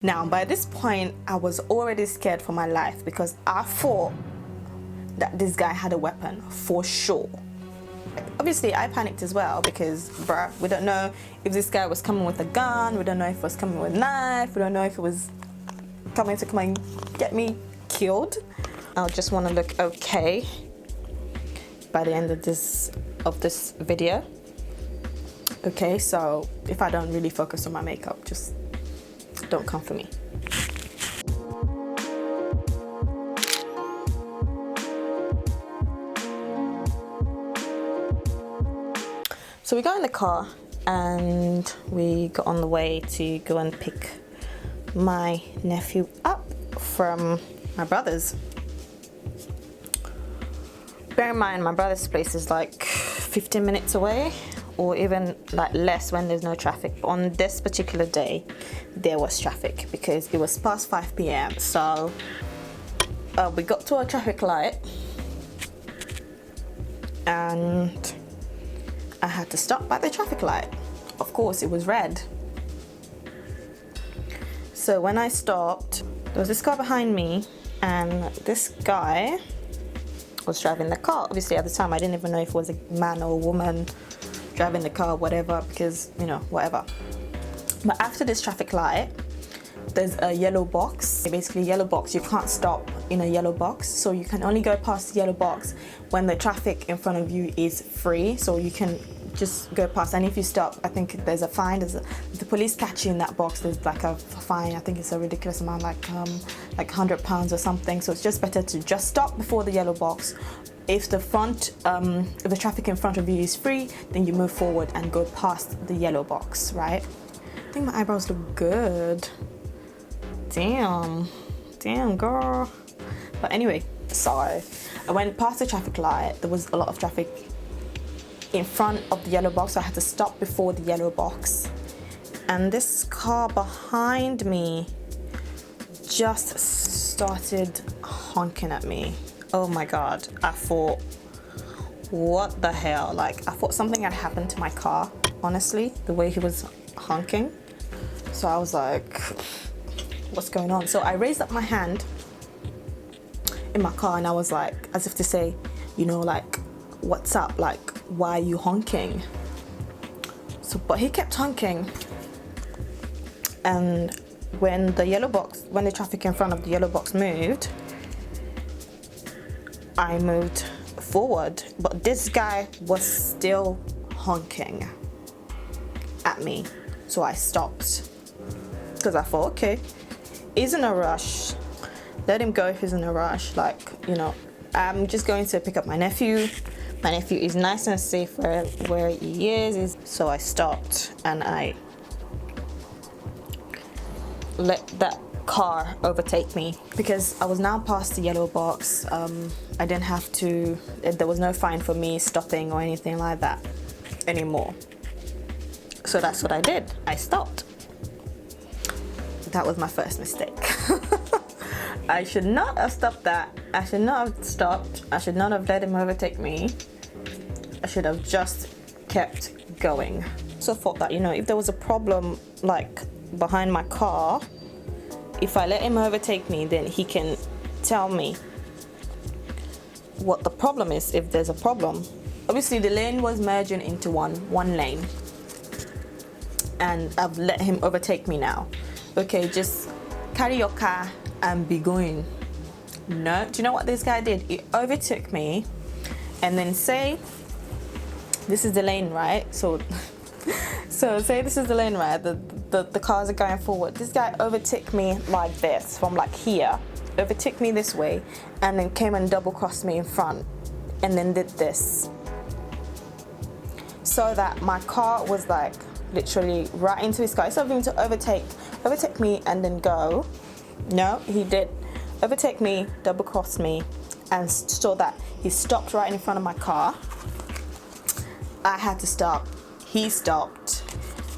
Now, by this point, I was already scared for my life because I thought that this guy had a weapon for sure. Obviously, I panicked as well because, bruh, we don't know if this guy was coming with a gun, we don't know if he was coming with a knife, we don't know if he was coming to come and get me killed. I just want to look okay by the end of this video. Okay, so if I don't really focus on my makeup, just don't come for me. So we got in the car and we got on the way to go and pick my nephew up from my brother's. Bear in mind, my brother's place is like 15 minutes away, or even like less when there's no traffic. But on this particular day, there was traffic because it was past 5 p.m. So we got to a traffic light and I had to stop at the traffic light. Of course, it was red. So when I stopped, there was this car behind me and this guy was driving the car. Obviously at the time I didn't even know if it was a man or a woman driving the car, whatever, because, you know, whatever. But after this traffic light, there's a yellow box. Basically, yellow box, you can't stop in a yellow box, so you can only go past the yellow box when the traffic in front of you is free, so you can just go past. And if you stop, I think there's a fine. If the police catch you in that box, there's like a fine. I think it's a ridiculous amount, like £100 or something. So it's just better to just stop before the yellow box. If the traffic in front of you is free, then you move forward and go past the yellow box, right? I think my eyebrows look good. Damn, girl. But anyway, so I went past the traffic light. There was a lot of traffic in front of the yellow box, so I had to stop before the yellow box. And this car behind me just started honking at me. Oh my god, I thought, what the hell? Like, I thought something had happened to my car, honestly, the way he was honking. So I was like, what's going on? So I raised up my hand in my car and I was like, as if to say, you know, like, what's up? Like, why are you honking? So, but he kept honking. And when the traffic in front of the yellow box moved, I moved forward, but this guy was still honking at me. So I stopped because I thought, okay, he's in a rush. Let him go if he's in a rush. Like, you know, I'm just going to pick up my nephew. My nephew is nice and safe where he is. So I stopped and I let that car overtake me because I was now past the yellow box. I didn't have to, there was no fine for me stopping or anything like that anymore. So that's what I did. I stopped. That was my first mistake. I should not have stopped that. I should not have stopped. I should not have let him overtake me. I should have just kept going. So I thought that, you know, if there was a problem like behind my car, if I let him overtake me, then he can tell me what the problem is, if there's a problem. Obviously the lane was merging into one lane and I've let him overtake me now. Okay, just carry your car and be going. No, do you know what this guy did? He overtook me and then say this is the lane, right? So say this is the lane, right? The cars are going forward. This guy overtook me like this, from like here, overtook me this way, and then came and double crossed me in front, and then did this. So that my car was like literally right into his car. Instead of him to overtake me and then go, no, he did overtake me, double cross me, and so that he stopped right in front of my car. I had to stop. He stopped.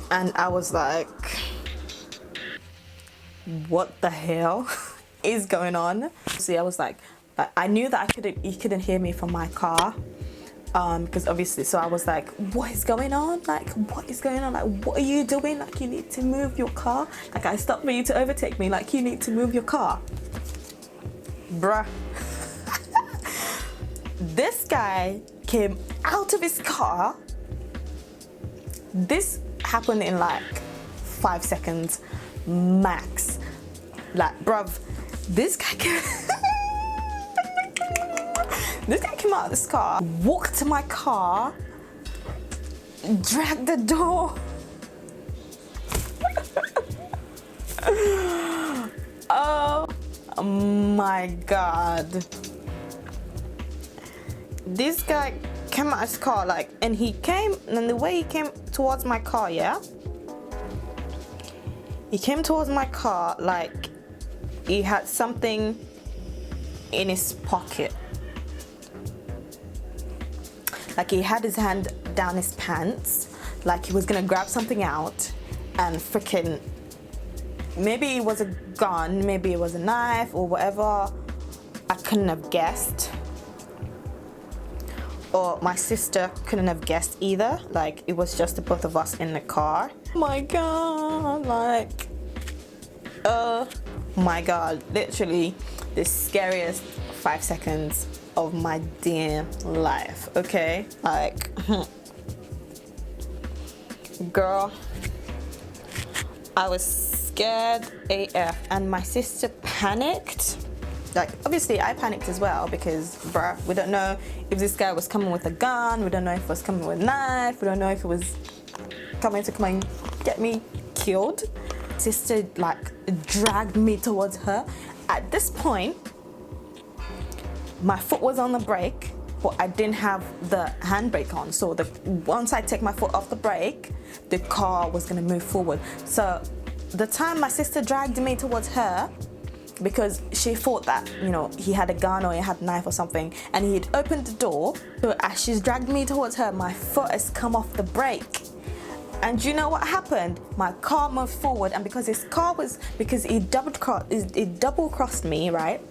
And I was like, what the hell is going on? See, I was like, I knew that he couldn't hear me from my car. because obviously, so I was like, what is going on? Like, what is going on? Like, what are you doing? Like, you need to move your car. Like, I stopped for you to overtake me. Like, you need to move your car. Bruh. This guy came out of his car. This happened in like 5 seconds max. Like, bruv, this guy came out of this car, walked to my car, dragged the door. Oh my God. This guy came out of his car, like, and the way he came towards my car, yeah? He came towards my car like he had something in his pocket. Like, he had his hand down his pants, like he was gonna grab something out, and freaking, maybe it was a gun, maybe it was a knife or whatever. I couldn't have guessed. Or my sister couldn't have guessed either. Like, it was just the both of us in the car. Oh my God, like, oh my God, literally the scariest 5 seconds of my damn life, okay? Like, girl, I was scared AF, and my sister panicked. Like, obviously I panicked as well, because bruh, we don't know if this guy was coming with a gun, we don't know if he was coming with a knife, we don't know if he was coming to come and get me killed. Sister like dragged me towards her. At this point, my foot was on the brake, but I didn't have the handbrake on. So once I take my foot off the brake, the car was gonna move forward. So the time my sister dragged me towards her, because she thought that, you know, he had a gun or he had a knife or something, and he had opened the door. So as she's dragged me towards her, my foot has come off the brake. And you know what happened? My car moved forward, and because he double crossed me, right?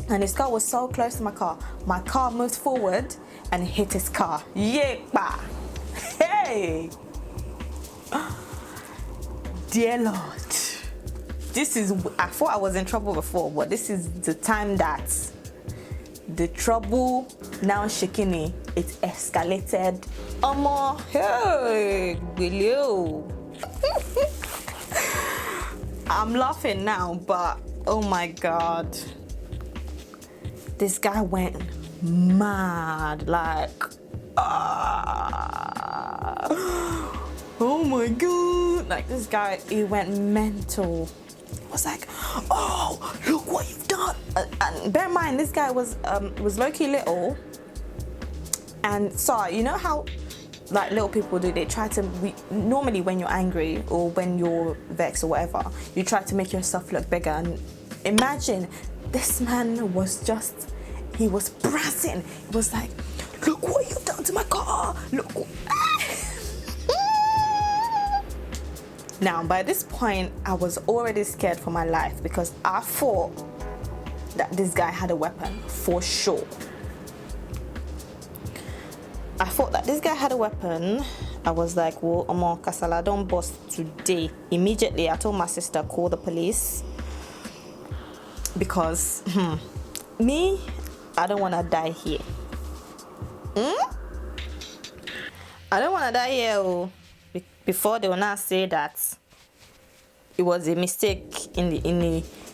And his car was so close to my car moved forward and hit his car. Yeah, hey! Dear Lord. I thought I was in trouble before, but this is the time that the trouble now shikini, it escalated. Omo, hey, Willow. I'm laughing now, but oh my God. This guy went mad, like, oh my God. Like, this guy, he went mental. Was like, oh, look what you've done. And bear in mind, this guy was low-key little, and so you know how like little people do, they try to normally when you're angry or when you're vexed or whatever, you try to make yourself look bigger. And imagine this man was just, he was brassing. He was like, look what you've done to my car, look. Now, by this point, I was already scared for my life, because I thought that this guy had a weapon for sure. I thought that this guy had a weapon. I was like, well, Omo, Kasala, don't bust today. Immediately, I told my sister, call the police, because me, I don't want to die here. I don't want to die here. Oh. Before they will not say that it was a mistake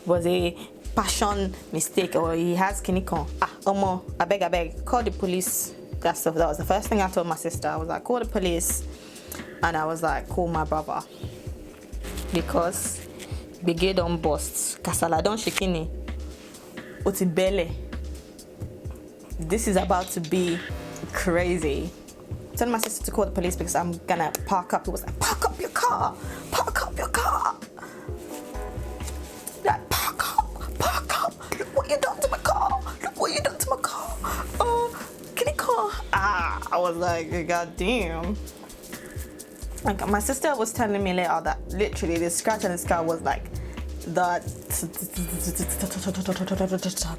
was a passion mistake, or he has kinikon. Omo, I beg, call the police. That was the first thing I told my sister. I was like, call the police, and I was like, call my brother, because Bigay don't bust, Kasala don't shikini, Otibele. This is about to be crazy. Telling my sister to call the police because I'm gonna park up. It was like, park up your car, park up your car. Like, park up. Look what you done to my car. Look what you done to my car. Can you call? I was like, God damn. Like, my sister was telling me later that literally the scratch on this car was like the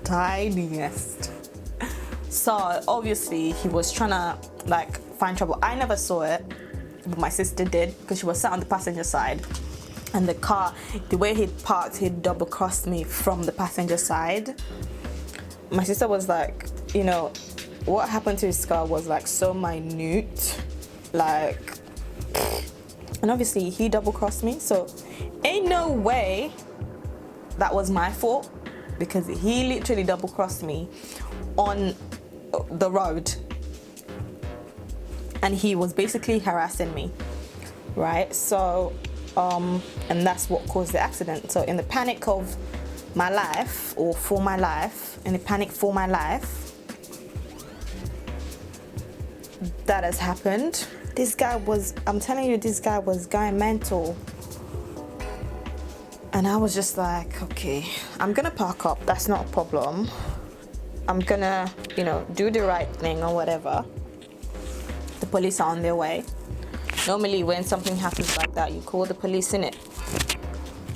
tiniest. So obviously he was trying to like find trouble. I never saw it, but my sister did, because she was sat on the passenger side, and the car, the way he parked, he double crossed me from the passenger side. My sister was like, you know, what happened to his car was like so minute, like, and obviously he double crossed me, so ain't no way that was my fault, because he literally double crossed me on the road, and he was basically harassing me, right? So and that's what caused the accident. So in the panic of my life, or for my life, in the panic for my life, that has happened. This guy was, I'm telling you, this guy was going mental. And I was just like, okay, I'm gonna park up, that's not a problem. I'm gonna, you know, do the right thing or whatever. The police are on their way. Normally when something happens like that, you call the police, innit?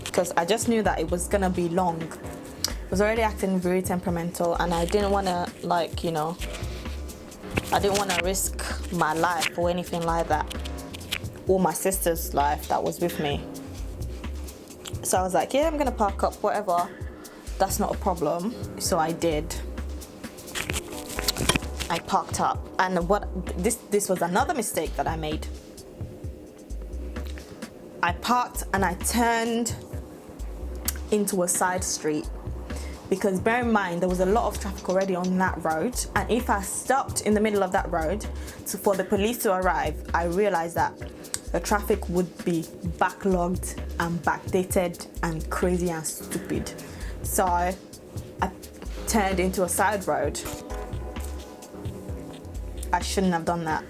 Because I just knew that it was gonna be long. I was already acting very temperamental, and I didn't wanna, like, you know, I didn't wanna risk my life or anything like that, or my sister's life that was with me. So I was like, yeah, I'm gonna park up, whatever, that's not a problem. So I did. I parked up, and this was another mistake that I made. I parked and I turned into a side street, because bear in mind there was a lot of traffic already on that road, and if I stopped in the middle of that road for the police to arrive, I realized that the traffic would be backlogged and backdated and crazy and stupid. So I turned into a side road. I shouldn't have done that.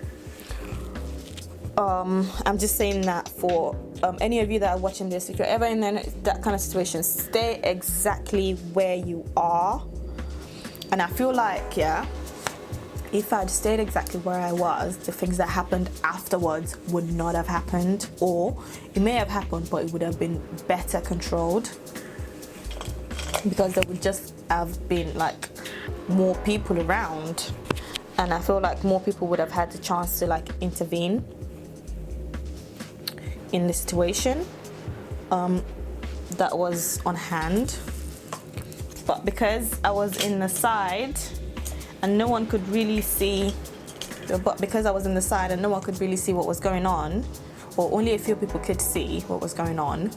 I'm just saying that for any of you that are watching this, if you're ever in that kind of situation, stay exactly where you are. And I feel like, yeah, if I'd stayed exactly where I was, the things that happened afterwards would not have happened, or it may have happened, but it would have been better controlled, because there would just have been like more people around, and I feel like more people would have had the chance to like intervene in the situation that was on hand. But because I was in the side and no one could really see, what was going on, or only a few people could see what was going on,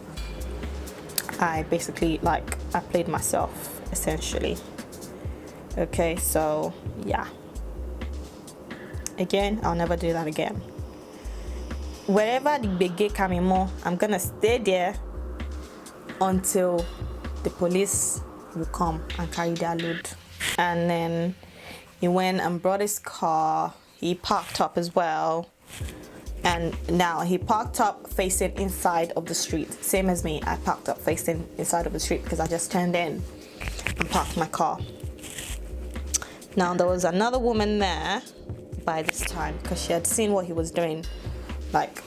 I basically, like, I played myself, essentially. Okay, so yeah. Again, I'll never do that again. Wherever the big coming more, I'm gonna stay there until the police will come and carry their load. And then he went and brought his car. He parked up as well. And now he parked up facing inside of the street. Same as me, I parked up facing inside of the street because I just turned in and parked my car. Now there was another woman there by this time, because she had seen what he was doing, like,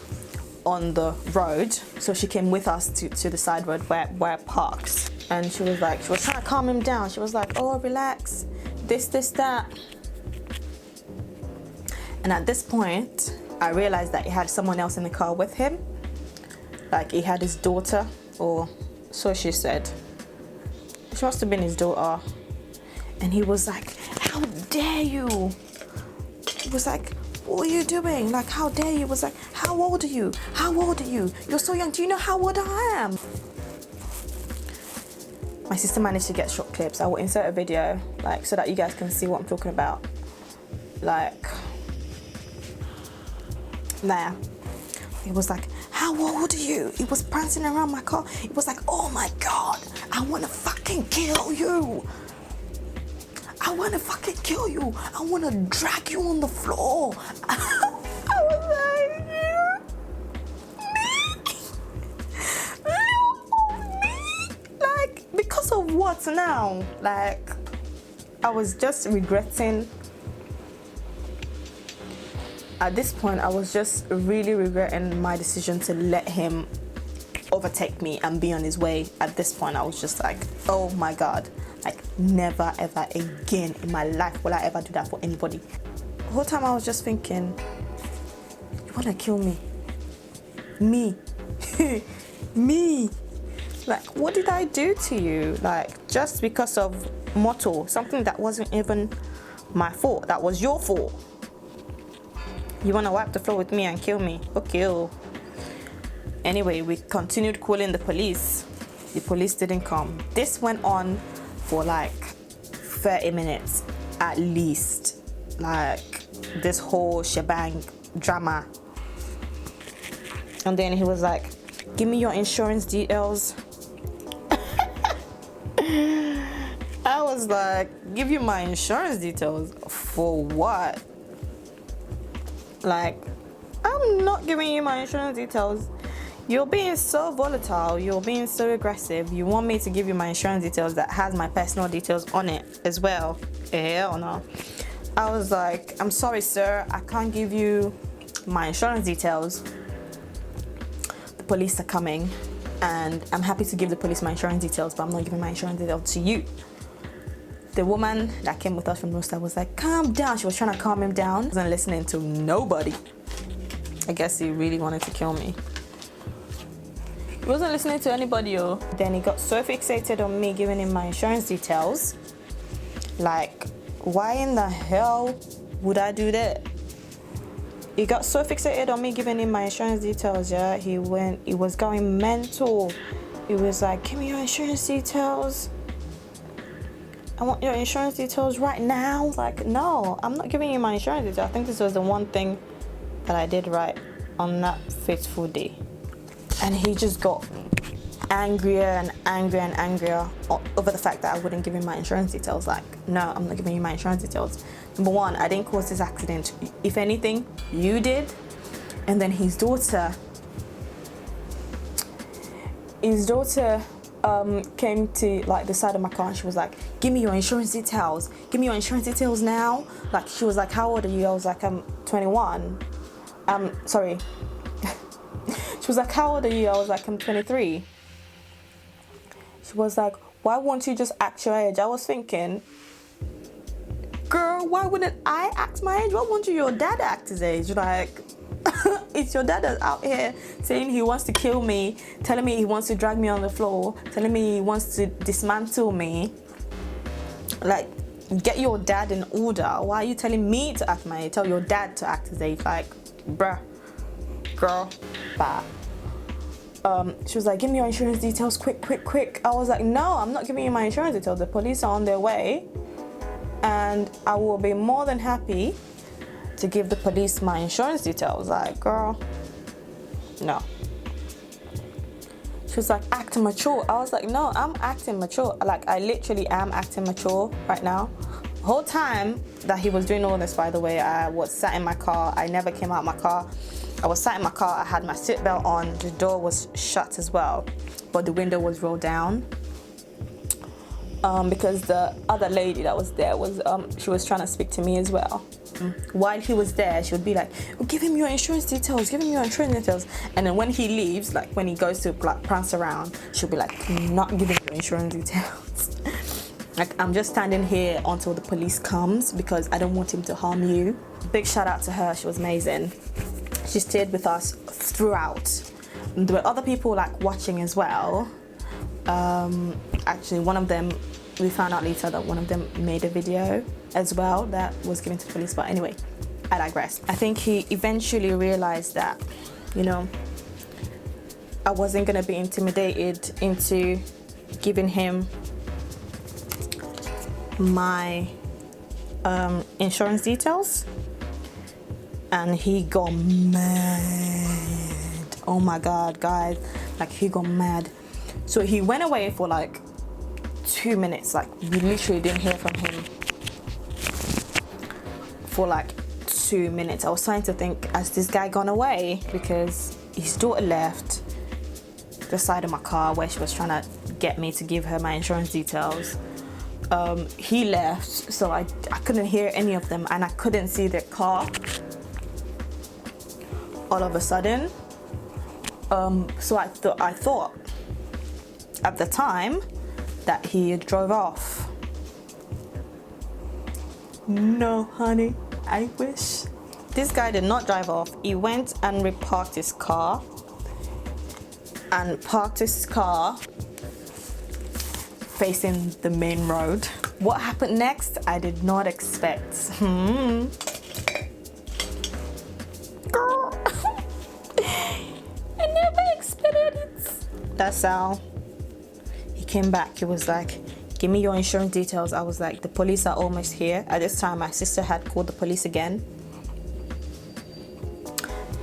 on the road. So she came with us to the side road where it parks. And she was trying to calm him down. She was like, oh, relax, this, that. And at this point, I realized that he had someone else in the car with him. Like, he had his daughter, or so she said. She must have been his daughter. And he was like, how dare you? He was like, what are you doing? Like, how dare you? He was like, how old are you? How old are you? You're so young. Do you know how old I am? My sister managed to get short clips. I will insert a video, like, so that you guys can see what I'm talking about. Like, nah. He was like, how old are you? He was prancing around my car. He was like, oh my God, I want to fucking kill you. I want to fucking kill you. I want to drag you on the floor. I was like, like, because of what now? Like, I was just regretting. At this point, I was just really regretting my decision to let him overtake me and be on his way. At this point, I was just like, oh my God, Like, never ever again in my life will I ever do that for anybody. The whole time I was just thinking, you wanna kill me? Me. Me. Like, what did I do to you? Like, just because of motto, something that wasn't even my fault, that was your fault. You wanna wipe the floor with me and kill me? Okay. Anyway, we continued calling the police. The police didn't come. This went on for like 30 minutes at least. Like, this whole shebang drama. And then he was like, give me your insurance details. I was like, give you my insurance details? For what? Like, I'm not giving you my insurance details. You're being so volatile. You're being so aggressive. You want me to give you my insurance details that has my personal details on it as well? Hell no. I was like, I'm sorry, sir. I can't give you my insurance details. The police are coming. And I'm happy to give the police my insurance details, but I'm not giving my insurance details to you. The woman that came with us from Rosta was like, calm down. She was trying to calm him down. Wasn't listening to nobody. I guess he really wanted to kill me. He wasn't listening to anybody, yo. Then he got so fixated on me giving him my insurance details. Like, why in the hell would I do that? He got so fixated on me giving him my insurance details, yeah. He was going mental. He was like, give me your insurance details. I want your insurance details right now. Like, no, I'm not giving you my insurance details. I think this was the one thing that I did right on that fateful day. And he just got angrier and angrier and angrier over the fact that I wouldn't give him my insurance details. Like, no, I'm not giving you my insurance details. Number one, I didn't cause this accident. If anything, you did. And then his daughter came to like the side of my car and she was like, give me your insurance details. Give me your insurance details now. Like, she was like, how old are you? I was like, I'm 21. Sorry. She was like, how old are you? I was like, I'm 23. She was like, why won't you just act your age? I was thinking, girl, why wouldn't I act my age? Why won't your dad act his age? Like, it's your dad that's out here saying he wants to kill me, telling me he wants to drag me on the floor, telling me he wants to dismantle me. Like, get your dad in order. Why are you telling me to act my age? Tell your dad to act his age. Like, bruh, girl, bad. She was like, give me your insurance details, quick. I was like, no, I'm not giving you my insurance details. The police are on their way. And I will be more than happy to give the police my insurance details. Like, girl, no. She was like, act mature. I was like, no, I'm acting mature. Like, I literally am acting mature right now. The whole time that he was doing all this, by the way, I was sat in my car. I never came out of my car. I was sat in my car. I had my seatbelt on. The door was shut as well, but the window was rolled down. Because the other lady that was there she was trying to speak to me as well. While he was there, she would be like, oh, give him your insurance details, give him your insurance details. And then when he leaves, like when he goes to like prance around, she'll be like, I'm not giving you insurance details. Like, I'm just standing here until the police comes because I don't want him to harm you. Big shout out to her, she was amazing. She stayed with us throughout. And there were other people like watching as well. Actually, one of them, we found out later that one of them made a video as well that was given to police. But anyway, I digress. I think he eventually realized that, you know, I wasn't going to be intimidated into giving him my insurance details. And he got mad. Oh my God, guys. Like, he got mad. So he went away for like 2 minutes. Like, we literally didn't hear from him for like 2 minutes. I was trying to think, has this guy gone away? Because his daughter left the side of my car where she was trying to get me to give her my insurance details. He left, so I couldn't hear any of them, and I couldn't see their car all of a sudden. So I thought at the time that he drove off. No, honey, I wish. This guy did not drive off. He went and reparked his car and parked his car facing the main road. What happened next, I did not expect. Girl. I never expected it. That's how he came back. He was like, give me your insurance details. I was like, the police are almost here. At this time, my sister had called the police again.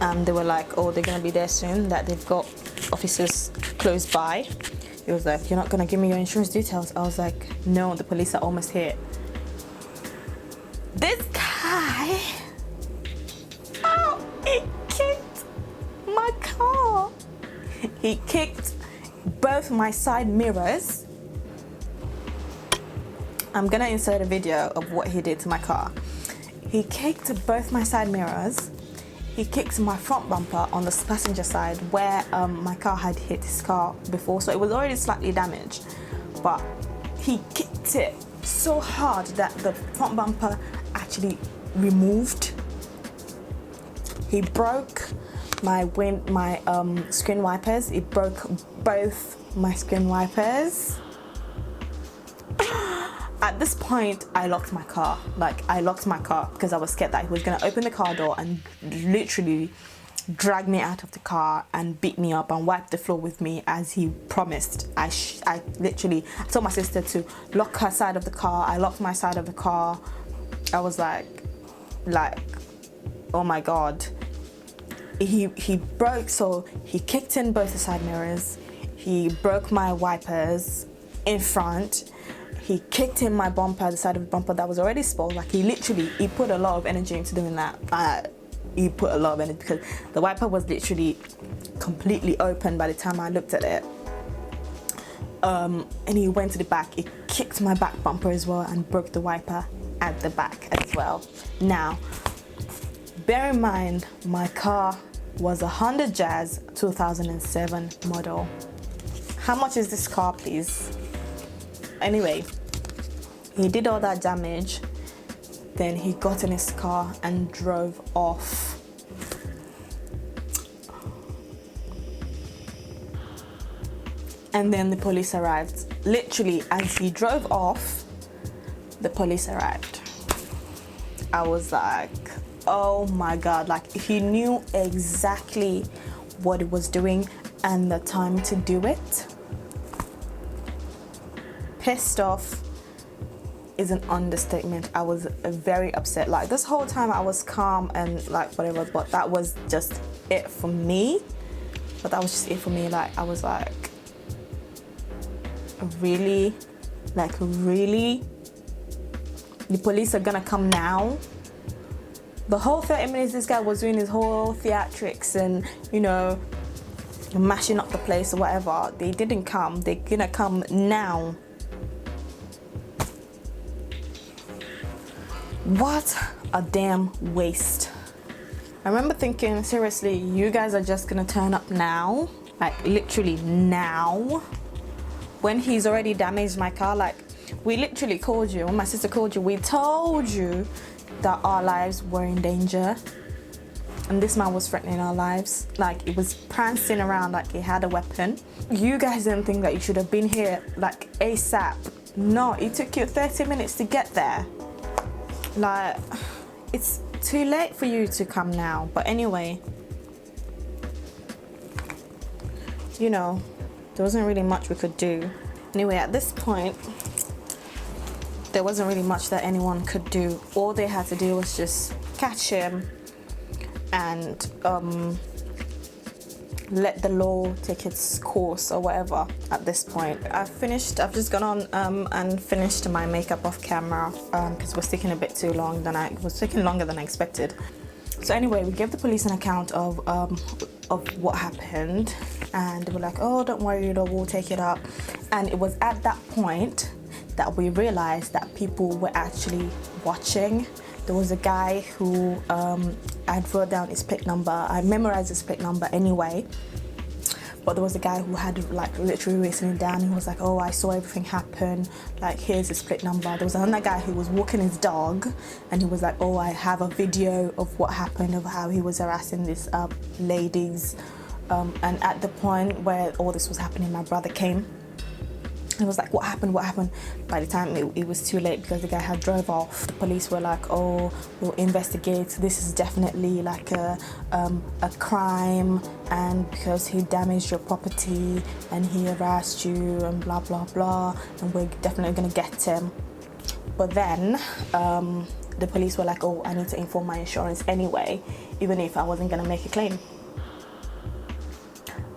And they were like, oh, they're gonna be there soon, that they've got officers close by. He was like, you're not gonna give me your insurance details? I was like, no, the police are almost here. This guy, oh, he kicked my car. He kicked both my side mirrors. I'm gonna insert a video of what he did to my car. He kicked both my side mirrors. He kicked my front bumper on the passenger side where my car had hit his car before, so it was already slightly damaged. But he kicked it so hard that the front bumper actually removed. He broke my screen wipers. He broke both my screen wipers. At this point, I locked my car. I locked my car because I was scared that he was gonna open the car door and literally drag me out of the car and beat me up and wipe the floor with me as he promised. I literally told my sister to lock her side of the car. I locked my side of the car. I was like, oh my God. He broke, so he kicked in both the side mirrors. He broke my wipers in front. He kicked in my bumper, the side of the bumper that was already spoiled. He put a lot of energy into doing that. He put a lot of energy because the wiper was literally completely open by the time I looked at it. And he went to the back. He kicked my back bumper as well and broke the wiper at the back as well. Now, bear in mind, my car was a Honda Jazz 2007 model. How much is this car, please? Anyway, he did all that damage. Then he got in his car and drove off. And then the police arrived. Literally, as he drove off, the police arrived. I was like, oh my God, he knew exactly what he was doing and the time to do it. Pissed off is an understatement. I was very upset. This whole time I was calm and whatever, but that was just it for me. I was like, really? Really? The police are gonna come now? The whole 30 minutes this guy was doing his whole theatrics and, mashing up the place or whatever. They didn't come. They're gonna come now. What a damn waste. I remember thinking, seriously, you guys are just gonna turn up now? Literally now? When he's already damaged my car? We literally called you, when my sister called you, we told you that our lives were in danger. And this man was threatening our lives. He was prancing around like he had a weapon. You guys didn't think that you should have been here ASAP. No, it took you 30 minutes to get there. It's too late for you to come now. But anyway, there wasn't really much we could do. Anyway, at this point, there wasn't really much that anyone could do. All they had to do was just catch him and let the law take its course or whatever at this point. I've just gone on and finished my makeup off camera because it was taking a bit too long it was taking longer than I expected. So anyway, we gave the police an account of what happened, and they were like, oh, don't worry, we'll take it up. And it was at that point that we realized that people were actually watching. There was a guy who I wrote down his plate number. I memorized his plate number anyway But there was a guy who had like literally written it down. He was like, oh, I saw everything happen, like here's his plate number. There was another guy who was walking his dog, and he was like, oh, I have a video of what happened, of how he was harassing these ladies. And at the point where all this was happening, my brother came. He was like, what happened? By the time it was too late, because the guy had drove off. The police were like, oh, we'll investigate. This is definitely like a crime, and because he damaged your property and he harassed you and blah, blah, blah, and we're definitely gonna get him. But then the police were like, oh, I need to inform my insurance anyway, even if I wasn't gonna make a claim.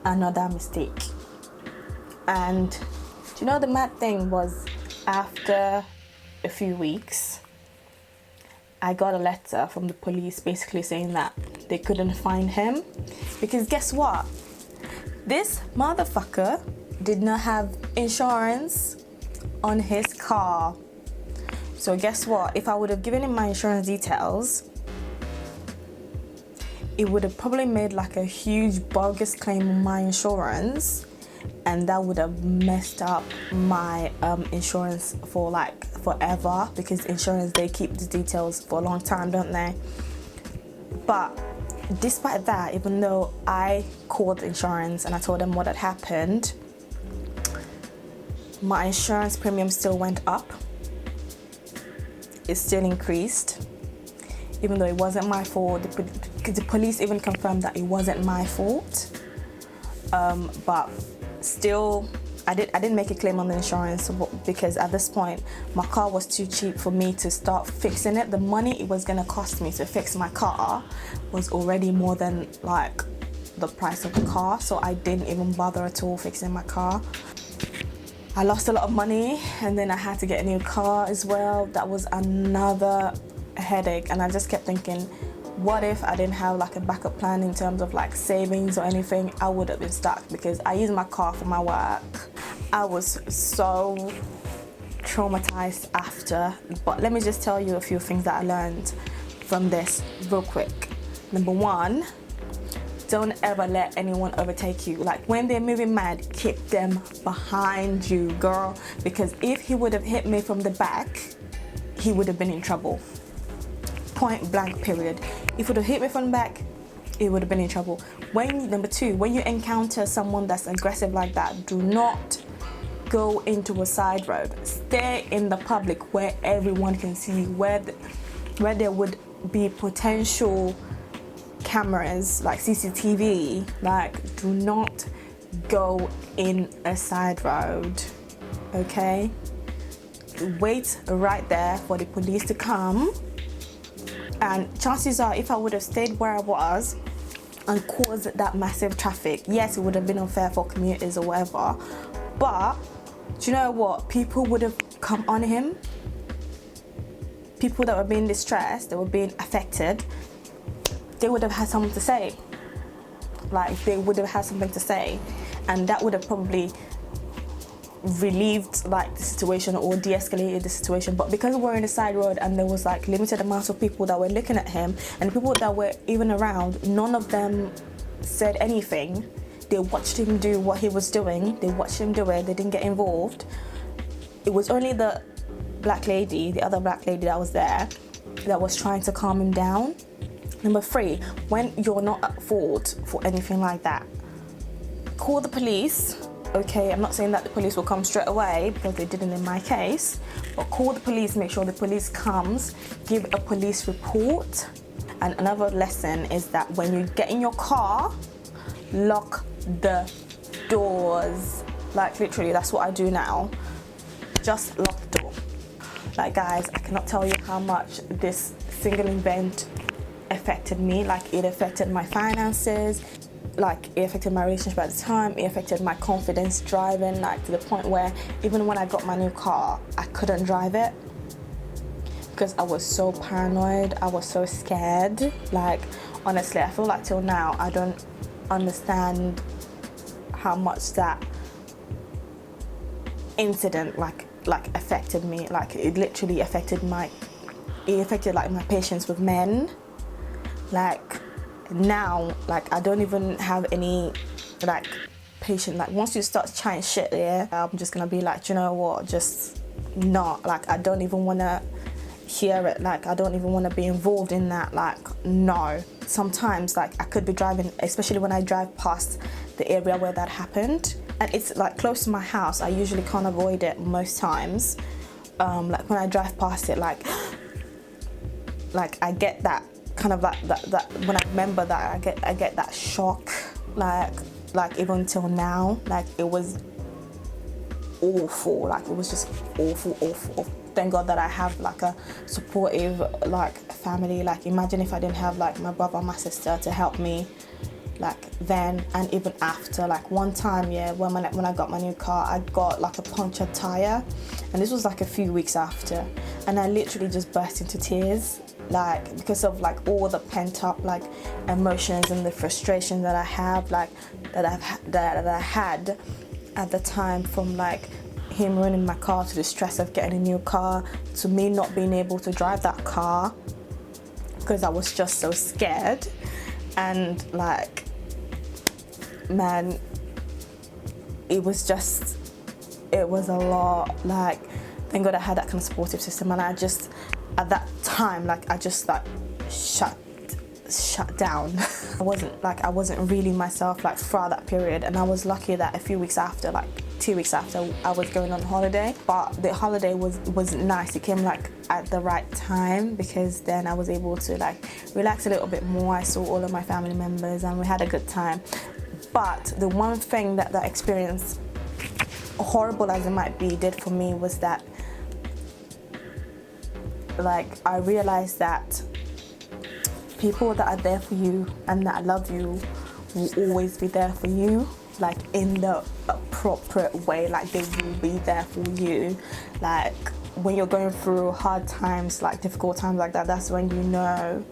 Another mistake. And you know, the mad thing was, after a few weeks, I got a letter from the police basically saying that they couldn't find him. Because guess what? This motherfucker did not have insurance on his car. So guess what? If I would have given him my insurance details, it would have probably made like a huge bogus claim on my insurance, and that would have messed up my insurance for like forever, because insurance, they keep the details for a long time, don't they? But despite that, even though I called insurance and I told them what had happened, my insurance premium still went up. It still increased, even though it wasn't my fault. The police even confirmed that it wasn't my fault. But still, I didn't make a claim on the insurance, because at this point my car was too cheap for me to start fixing it. The money it was gonna cost me to fix my car was already more than like the price of the car, so I didn't even bother at all fixing my car. I lost a lot of money, and then I had to get a new car as well. That was another headache, and I just kept thinking, what if I didn't have like a backup plan in terms of like savings or anything? I would have been stuck, because I use my car for my work. I was so traumatized after. But let me just tell you a few things that I learned from this real quick. Number one, don't ever let anyone overtake you. Like when they're moving mad, keep them behind you, girl. Because if he would have hit me from the back, he would have been in trouble. Point blank, period. If it would have hit me from the back, it would have been in trouble. Number two, when you encounter someone that's aggressive like that, do not go into a side road. Stay in the public where everyone can see, where there would be potential cameras like CCTV. Like, do not go in a side road, okay? Wait right there for the police to come. And chances are, if I would have stayed where I was and caused that massive traffic, yes, it would have been unfair for commuters or whatever, but do you know what? People would have come on him. People that were being distressed, that were being affected, they would have had something to say. Like, they would have had something to say, and that would have probably relieved like the situation or de-escalated the situation. But because we're in a side road and there was like limited amount of people that were looking at him, and the people that were even around, none of them said anything. They watched him do what he was doing. They watched him do it. They didn't get involved. It was only the other black lady that was there, that was trying to calm him down. Number three, when you're not at fault for anything like that, call the police. Okay, I'm not saying that the police will come straight away, because they didn't in my case, but call the police, make sure the police comes, give a police report. And another lesson is that when you get in your car, lock the doors. Like literally, that's what I do now. Just lock the door. Like guys, I cannot tell you how much this single event affected me. Like it affected my finances, like it affected my relationship at the time, it affected my confidence driving, like to the point where even when I got my new car, I couldn't drive it because I was so paranoid, I was so scared. Like honestly, I feel like till now I don't understand how much that incident like affected me. Like it literally affected my patience with men. Like now, like I don't even have any like patient. Like once you start chatting shit, yeah, I'm just gonna be like, you know what, just not, like I don't even wanna hear it, like I don't even wanna be involved in that, like no. Sometimes like I could be driving, especially when I drive past the area where that happened, and it's like close to my house. I usually can't avoid it most times. Like when I drive past it, like I get that kind of like that when I remember that, I get that shock, like even till now, like it was awful, like it was just awful. Thank God that I have like a supportive like family. Like imagine if I didn't have like my brother and my sister to help me, like then and even after. Like one time, yeah, when I got my new car, I got like a punctured tire, and this was like a few weeks after, and I literally just burst into tears, like because of like all the pent up like emotions and the frustration that I have, like that I had at the time, from like him ruining my car to the stress of getting a new car to me not being able to drive that car because I was just so scared. And like, man, it was a lot. Like thank God I had that kind of supportive system, and I just at that time, like I just like shut down. I wasn't really myself like throughout that period, and I was lucky that a few weeks after, like 2 weeks after, I was going on holiday. But the holiday was nice. It came like at the right time, because then I was able to like relax a little bit more. I saw all of my family members and we had a good time. But the one thing that experience, horrible as it might be, did for me was that like I realized that people that are there for you and that love you will always be there for you, like in the appropriate way. Like they will be there for you. Like when you're going through hard times, like difficult times like that, that's when you know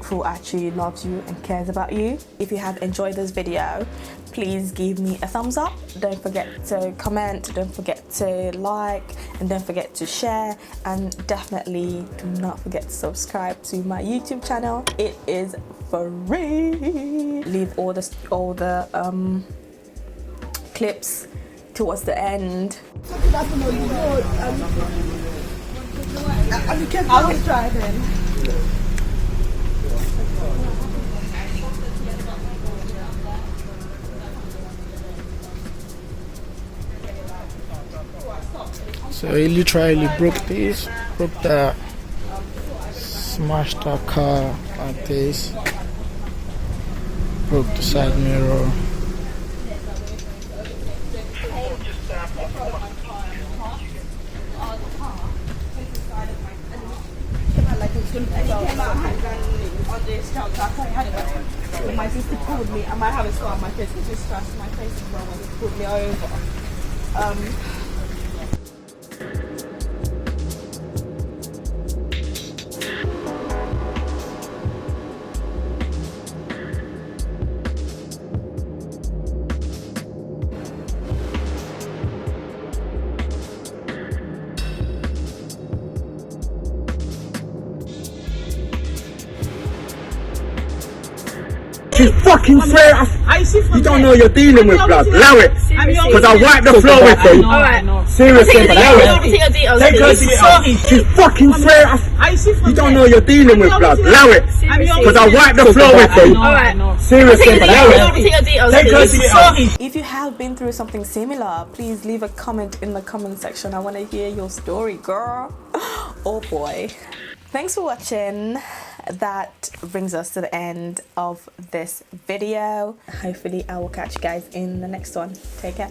who actually loves you and cares about you. If you have enjoyed this video, please give me a thumbs up. Don't forget to comment, don't forget to like, and don't forget to share, and definitely do not forget to subscribe to my YouTube channel. It is free. Leave all the clips towards the end. I was driving. So he literally broke that, smashed that car like this, broke the side mirror. My sister pulled me. I might have a scar on my face because this scratched my face as well when he pulled me over. You fucking swear you don't know you're dealing with, blood. Allow it. Because I wipe the floor with you. Alright. Seriously, allow it. Take her to you fucking swear you don't know you're dealing with, blood. Allow it. Because I wipe the floor with you. Alright. Seriously, allow it. Take her to you. If you have been through something similar, please leave a comment in the comment section. I want to hear your story, girl. Oh boy. Thanks for watching. That brings us to the end of this video. Hopefully I will catch you guys in the next one. Take care.